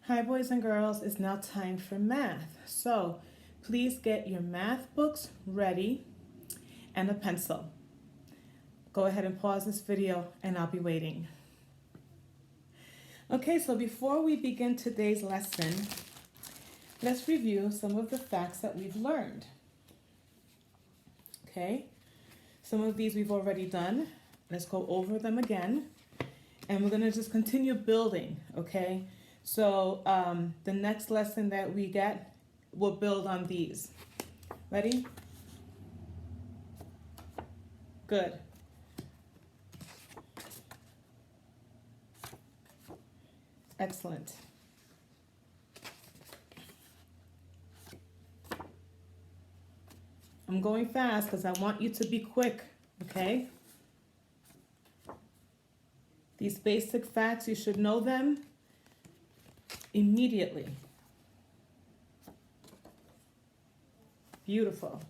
Hi, boys and girls. It's now time for math. So please get your math books ready and a pencil. Go ahead and pause this video and I'll be waiting. Okay, so before we begin today's lesson, let's review some of the facts that we've learned. Okay, some of these we've already done. Let's go over them again. And we're going to just continue building, okay? So the next lesson that we get will build on these. Ready? Good. Excellent. I'm going fast because I want you to be quick, okay? These basic facts, you should know them immediately. Beautiful.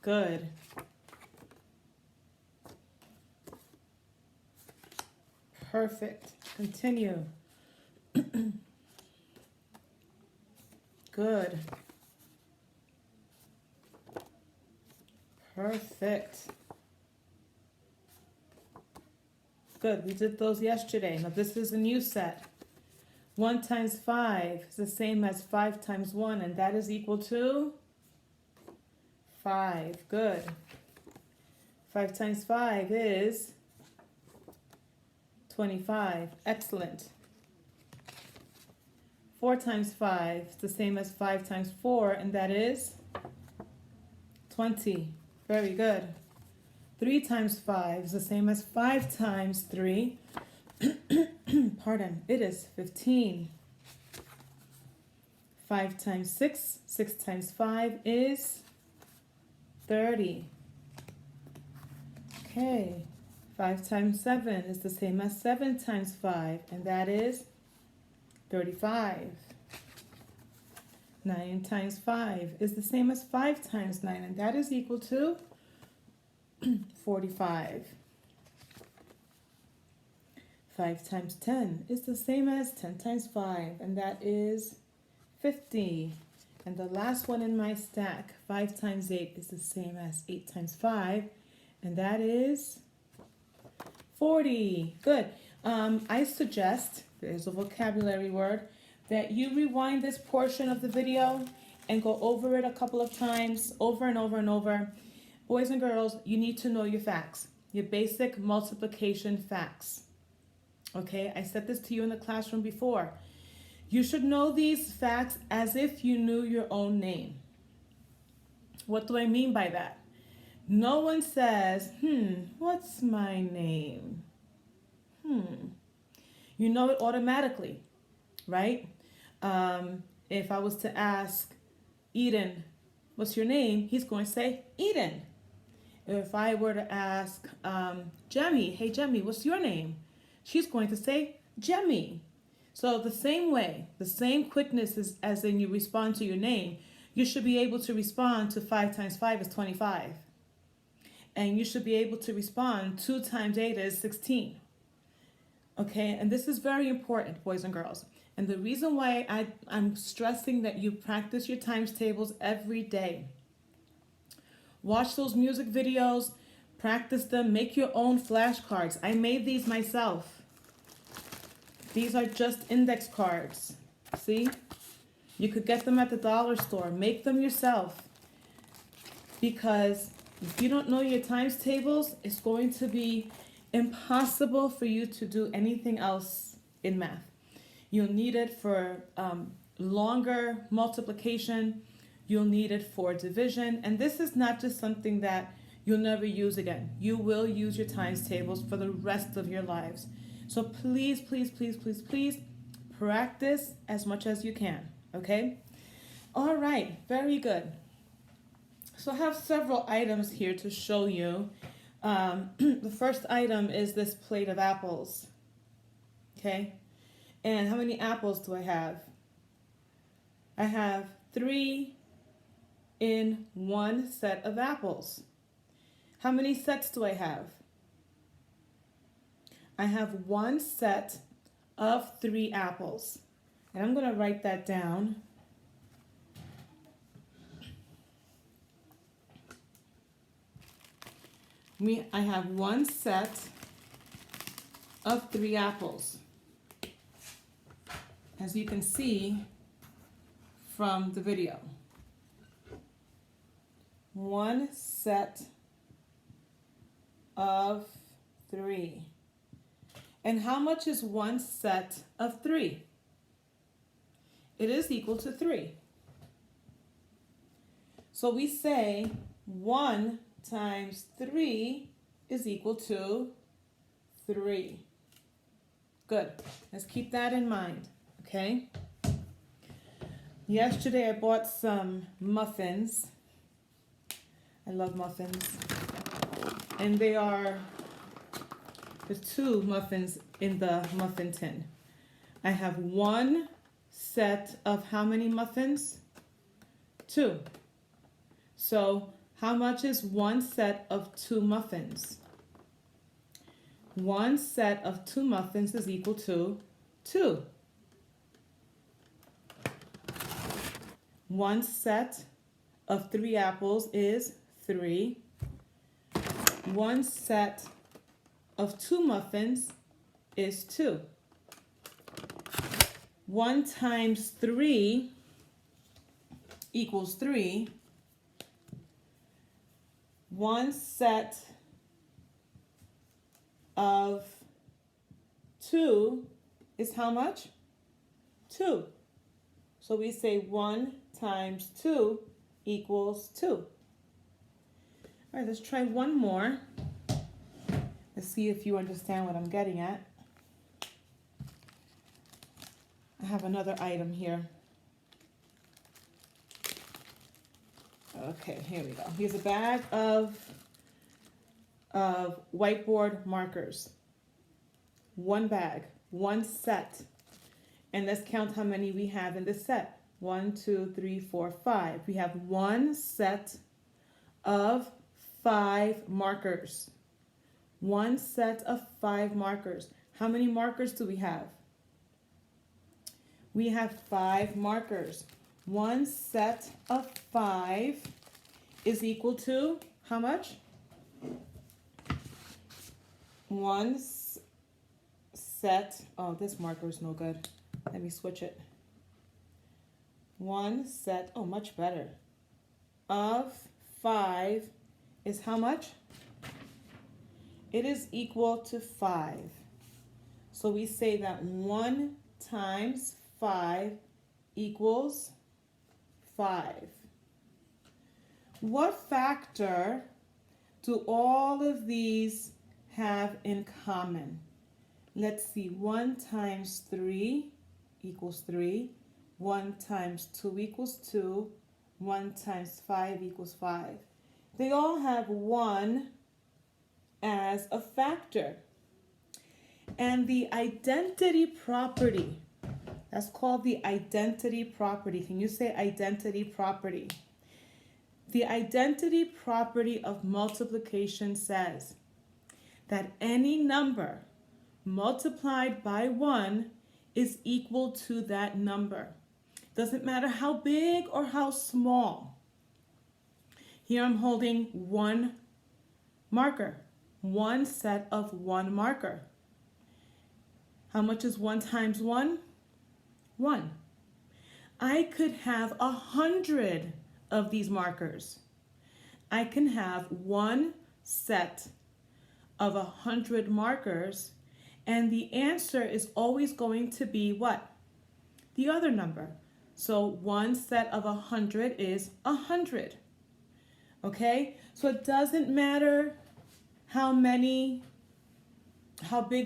Good. Perfect. Continue. Good. Perfect. Good. We did those yesterday. Now this is a new set. 1 times 5 is the same as 5 times 1, and that is equal to 5. Good. 5 times 5 is 25. Excellent. 4 times 5 is the same as 5 times 4, and that is 20. Very good. 3 times 5 is the same as 5 times 3. Pardon, it is 15. 5 times 6, 6 times 5 is 30. Okay, 5 times 7 is the same as 7 times 5, and that is 35. 9 times 5 is the same as 5 times 9, and that is equal to 45. 5 times 10 is the same as 10 times 5, and that is 50. And the last one in my stack, 5 times 8, is the same as 8 times 5, and that is 40. Good. I suggest, there's a vocabulary word, that you rewind this portion of the video and go over it a couple of times, over and over and over. Boys and girls, you need to know your facts, your basic multiplication facts. Okay, I said this to you in the classroom before. You should know these facts as if you knew your own name. What do I mean by that? No one says, what's my name? You know it automatically, right? If I was to ask Eden, what's your name? He's going to say Eden. If I were to ask Jemmy, hey Jemmy, what's your name? She's going to say Jemmy. So the same way, the same quickness as in you respond to your name, you should be able to respond to 5 times 5 is 25. And you should be able to respond 2 times 8 is 16. Okay, and this is very important, boys and girls. And the reason why I'm stressing that you practice your times tables every day. Watch those music videos, practice them, make your own flashcards. I made these myself. These are just index cards. See? You could get them at the dollar store. Make them yourself. Because if you don't know your times tables, it's going to be impossible for you to do anything else in math. You'll need it for longer multiplication. You'll need it for division. And this is not just something that you'll never use again. You will use your times tables for the rest of your lives. So please, please, please, please, please practice as much as you can, okay? All right, very good. So I have several items here to show you. The first item is this plate of apples, okay? And how many apples do I have? I have 3 in 1 set of apples. How many sets do I have? I have one set of 3 apples. And I'm going to write that down. I have one set of 3 apples. As you can see from the video. One set of 3. And how much is one set of 3? It is equal to 3. So we say 1 times 3 is equal to 3. Good. Let's keep that in mind, okay? Yesterday I bought some muffins. I love muffins. And there's 2 muffins in the muffin tin. I have one set of how many muffins? 2. So how much is one set of 2 muffins? One set of 2 muffins is equal to 2. One set of 3 apples is 3. One set of 2 muffins is 2. 1 times 3 equals 3. One set of 2 is how much? 2. So we say 1 times 2 equals 2. All right, let's try one more. Let's see if you understand what I'm getting at. I have another item here. Okay, here we go. Here's a bag of whiteboard markers. One bag, one set. And let's count how many we have in this set. 1, 2, 3, 4, 5. We have one set of 5 markers. One set of 5 markers. How many markers do we have? We have 5 markers. One set of 5 is equal to how much? One set, oh, this marker is no good. Let me switch it. One set, oh, much better, of 5 is how much? It is equal to 5. So we say that 1 times 5 equals 5. What factor do all of these have in common? Let's see, 1 times 3 equals 3. 1 times 2 equals 2. 1 times 5 equals 5. They all have 1 as a factor. And the identity property, that's called the identity property. Can you say identity property? The identity property of multiplication says that any number multiplied by 1 is equal to that number. Doesn't matter how big or how small. Here I'm holding 1 marker, one set of 1 marker. How much is 1 times 1? 1. I could have 100 of these markers. I can have one set of 100 markers, and the answer is always going to be what? The other number. So one set of 100 is 100. Okay? So it doesn't matter how big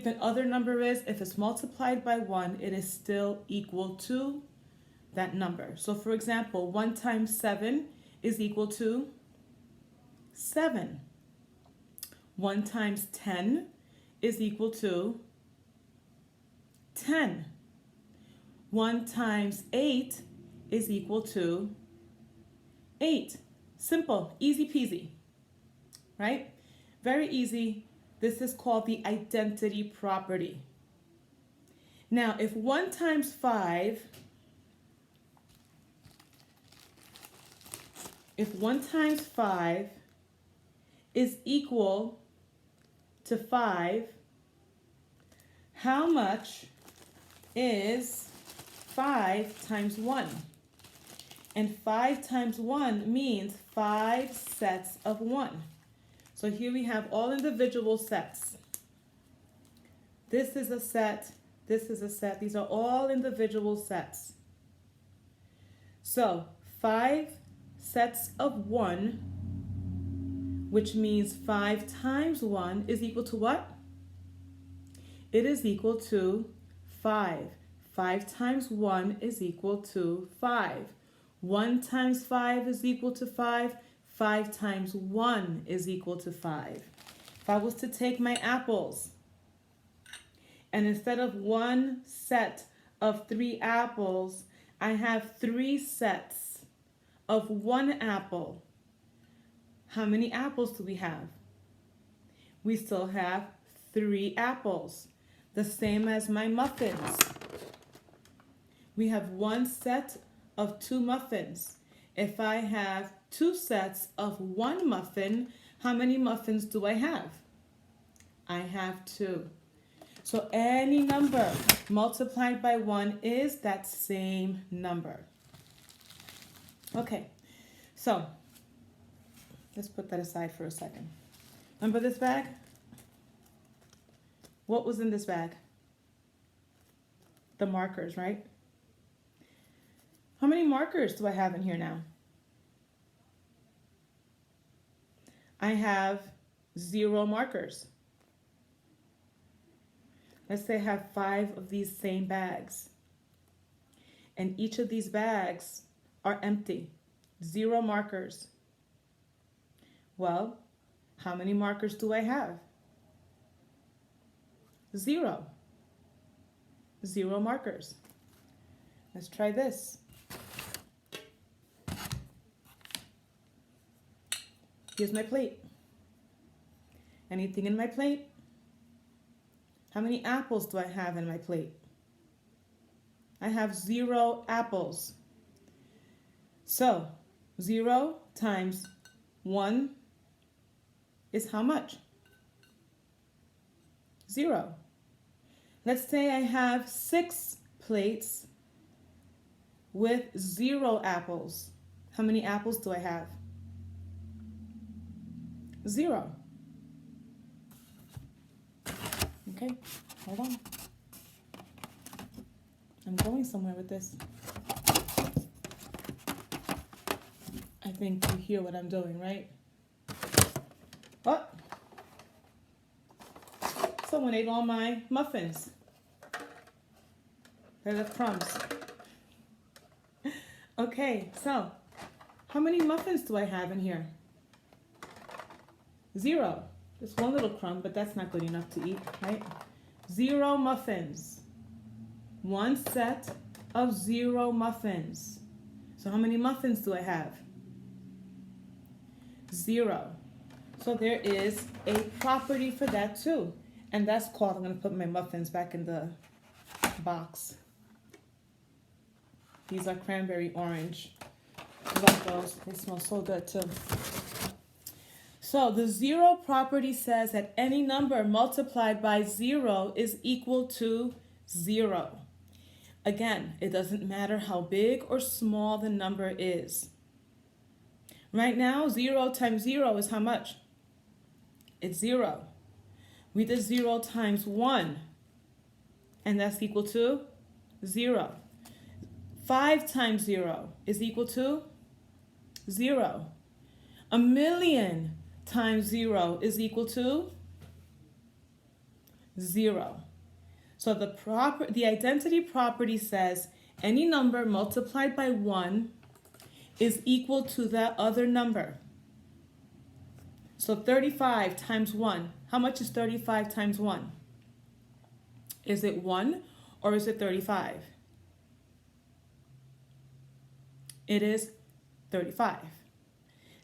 the other number is. If it's multiplied by 1, it is still equal to that number. So for example, 1 times 7 is equal to 7. 1 times 10 is equal to 10. 1 times 8 is equal to 8. Simple, easy peasy, right? Very easy This is called the identity property. Now, if 1 times 5, is equal to 5, how much is 5 times 1? And 5 times 1 means 5 sets of 1. So here we have all individual sets. This is a set, this is a set. These are all individual sets. So 5 sets of 1, which means 5 times 1 is equal to what? It is equal to 5. 5 times 1 is equal to 5. 1 times 5 is equal to 5. 5 times 1 is equal to 5. If I was to take my apples, and instead of 1 set of 3 apples, I have 3 sets of 1 apple. How many apples do we have? We still have 3 apples, the same as my muffins. We have 1 set of 2 muffins. If I have 2 sets of 1 muffin, how many muffins do I have? I have 2. So any number multiplied by 1 is that same number. Okay, so let's put that aside for a second. Remember this bag? What was in this bag? The markers, right? How many markers do I have in here now? I have 0 markers. Let's say I have 5 of these same bags. And each of these bags are empty. 0 markers. Well, how many markers do I have? 0. 0 markers. Let's try this. Here's my plate. Anything in my plate? How many apples do I have in my plate? I have 0 apples. So 0 times 1 is how much? 0. Let's say I have 6 plates with 0 apples. How many apples do I have? 0. Okay, hold on. I'm going somewhere with this. I think you hear what I'm doing, right? What? Someone ate all my muffins. They're the crumbs. Okay, so how many muffins do I have in here? 0. Just one little crumb, but that's not good enough to eat, right? 0 muffins. 1 set of 0 muffins. So how many muffins do I have? 0. So there is a property for that too. And that's called, I'm going to put my muffins back in the box. These are cranberry orange. I love those. They smell so good too. So the 0 property says that any number multiplied by 0 is equal to 0. Again, it doesn't matter how big or small the number is. Right now, 0 times 0 is how much? It's 0. We did 0 times 1, and that's equal to 0. 5 times 0 is equal to 0. 1,000,000 times 0 is equal to 0. So the identity property says any number multiplied by 1 is equal to that other number. So 35 times 1. How much is 35 times 1? Is it 1 or is it 35? It is 35.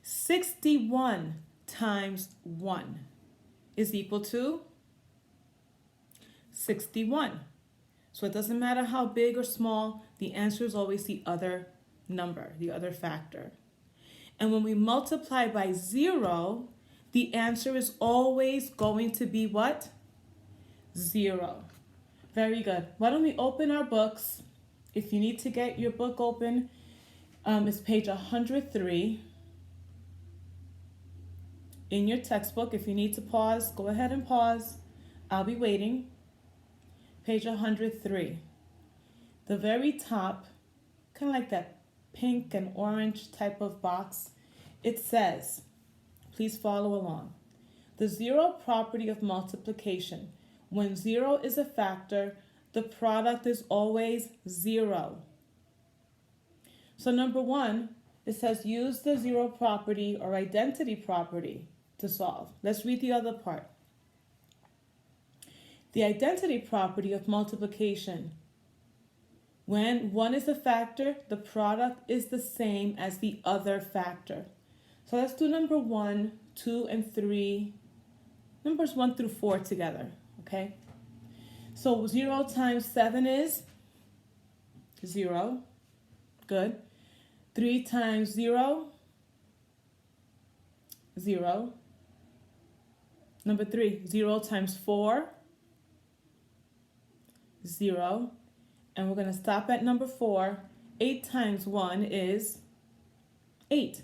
61 times 1 is equal to 61. So it doesn't matter how big or small, the answer is always the other number, the other factor. And when we multiply by 0, the answer is always going to be what? 0. Very good. Why don't we open our books? If you need to get your book open, it's page 103 in your textbook. If you need to pause, go ahead and pause. I'll be waiting. Page 103. The very top, kind of like that pink and orange type of box, it says, please follow along. The zero property of multiplication. When 0 is a factor, the product is always 0. So number 1, it says use the zero property or identity property to solve. Let's read the other part. The identity property of multiplication. When 1 is a factor, the product is the same as the other factor. So let's do number 1, 2, and 3, numbers 1 through 4 together, okay? So 0 times 7 is 0. Good. 3 times 0, 0. Number 3, 0 times 4, 0. And we're going to stop at number 4. 8 times 1 is 8.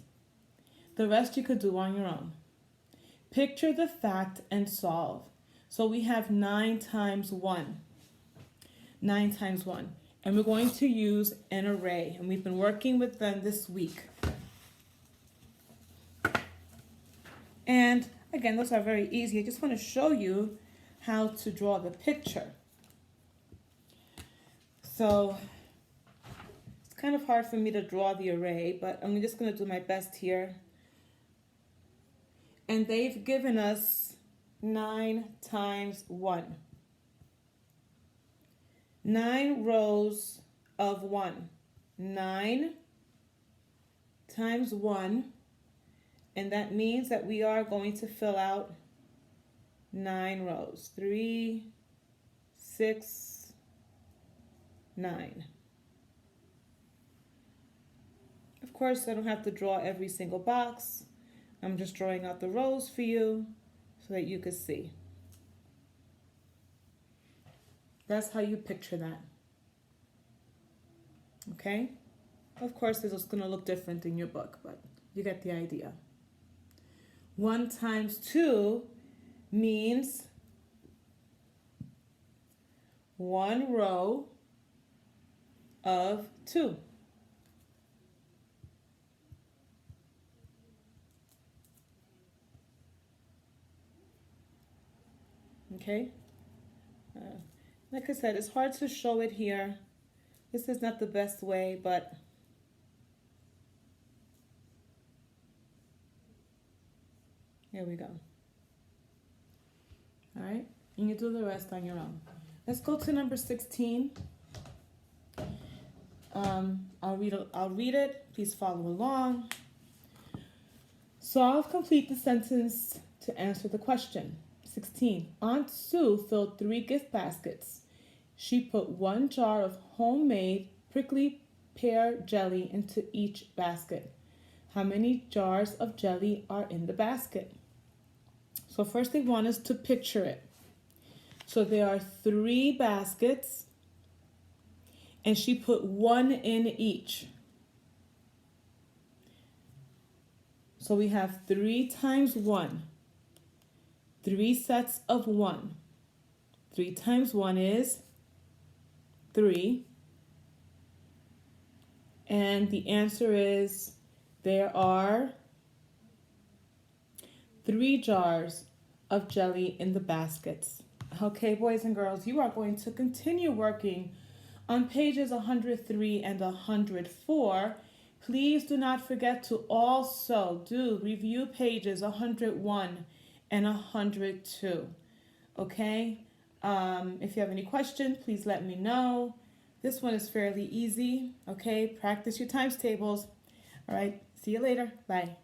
The rest you could do on your own. Picture the fact and solve. So we have 9 times 1. 9 times 1. And we're going to use an array. And we've been working with them this week. And again, those are very easy. I just want to show you how to draw the picture. So it's kind of hard for me to draw the array, but I'm just going to do my best here. And they've given us 9 times 1. 9 rows of 1. 9 times 1. And that means that we are going to fill out 9 rows. 3, 6, 9. Of course, I don't have to draw every single box. I'm just drawing out the rows for you so that you can see. That's how you picture that. Okay? Of course, it's going to look different in your book, but you get the idea. 1 times 2 means 1 row of 2. Okay? Like I said, it's hard to show it here. This is not the best way, but here we go. All right? And you do the rest on your own. Let's go to number 16. I'll read it. Please follow along. Solve, complete the sentence to answer the question. 16. Aunt Sue filled 3 gift baskets. She put 1 jar of homemade prickly pear jelly into each basket. How many jars of jelly are in the basket? So first they want us to picture it. So there are 3 baskets, and she put 1 in each. So we have 3 times 1. 3 sets of 1. 3 times 1 is 3. And the answer is there are 3 jars of jelly in the baskets. Okay, boys and girls, you are going to continue working on pages 103 and 104. Please do not forget to also do review pages 101 and 102. Okay? If you have any questions, please let me know. This one is fairly easy. Okay? Practice your times tables. All right. See you later. Bye.